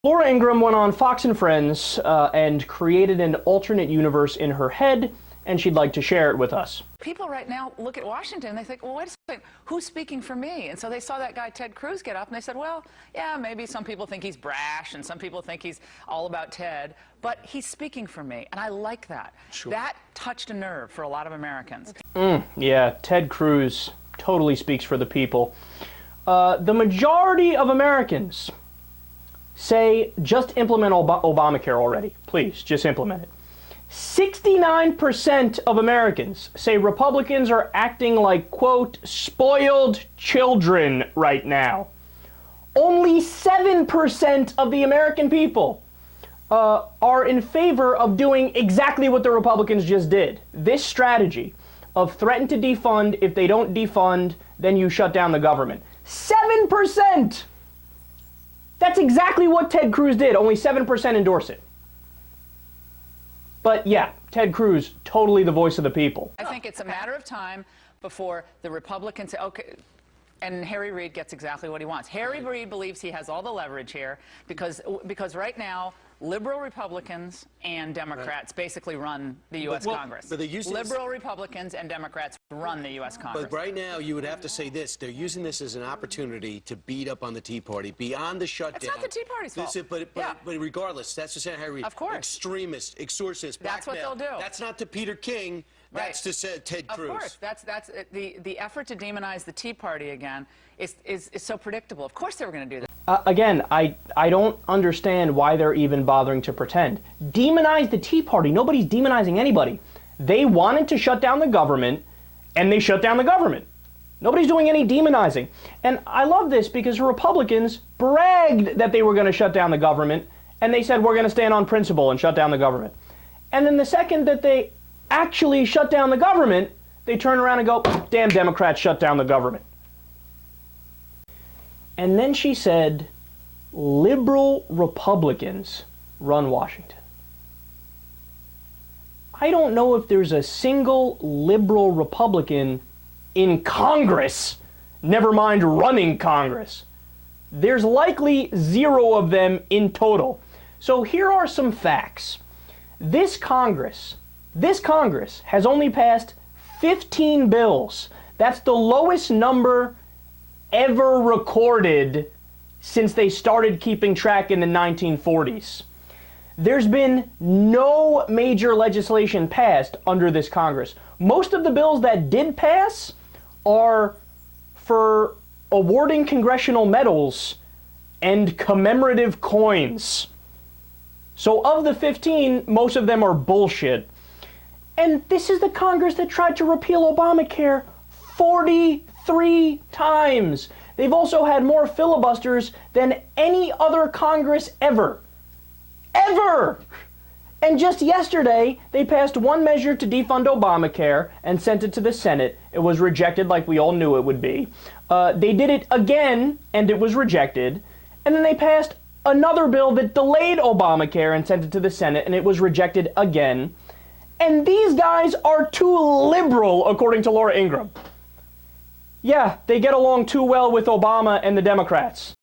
Laura Ingraham went on Fox and Friends and created an alternate universe in her head, and she'd like to share it with us. People right now look at Washington and they think, well, wait a second, who's speaking for me? And so they saw that guy Ted Cruz get up and they said, well, yeah, maybe some people think he's brash and some people think he's all about Ted, but he's speaking for me, and I like that. Sure. That touched a nerve for a lot of Americans. Yeah, Ted Cruz totally speaks for the people. The majority of Americans say just implement Obamacare already. Please, just implement it. 69% of Americans say Republicans are acting like, quote, spoiled children right now. Only 7% of the American people are in favor of doing exactly what the Republicans just did. This strategy of threaten to defund. If they don't defund, then you shut down the government. 7%! That's exactly what Ted Cruz did. Only 7% endorse it. But yeah, Ted Cruz, totally the voice of the people. I think it's a matter of time before the Republicans say, okay, and Harry Reid gets exactly what he wants. Harry Reid believes he has all the leverage here because right now, liberal Republicans and Democrats basically run the U.S. Congress. But liberal Republicans and Democrats run the U.S. Congress. But right now, you would have to say this. They're using this as an opportunity to beat up on the Tea Party beyond the shutdown. It's not the Tea Party's fault. But regardless, that's just Harry Reid. Of course. Extremists, extortionists, that's blackmail. what they'll do. That's not to Peter King. That's to Ted Cruz. Of course. That's the effort to demonize the Tea Party again is so predictable. Of course they were going to do that. Again, I don't understand why they're even bothering to pretend. Demonize the Tea Party. Nobody's demonizing anybody. They wanted to shut down the government, and they shut down the government. Nobody's doing any demonizing. And I love this because Republicans bragged that they were going to shut down the government, and they said, we're going to stand on principle and shut down the government. And then the second that they actually shut down the government, they turn around and go, damn, Democrats shut down the government. And then she said, liberal Republicans run Washington. I don't know if there's a single liberal Republican in Congress, never mind running Congress. There's likely 0 of them in total. So here are some facts. This Congress has only passed 15 bills. That's the lowest number ever recorded since they started keeping track in the 1940s. There's been no major legislation passed under this Congress. Most of the bills that did pass are for awarding congressional medals and commemorative coins. So of the 15, most of them are bullshit. And this is the Congress that tried to repeal Obamacare 43 times. They've also had more filibusters than any other Congress ever. Ever! And just yesterday, they passed one measure to defund Obamacare and sent it to the Senate. It was rejected like we all knew it would be. They did it again, and it was rejected. And then they passed another bill that delayed Obamacare and sent it to the Senate, and it was rejected again. And these guys are too liberal, according to Laura Ingraham. Yeah, they get along too well with Obama and the Democrats.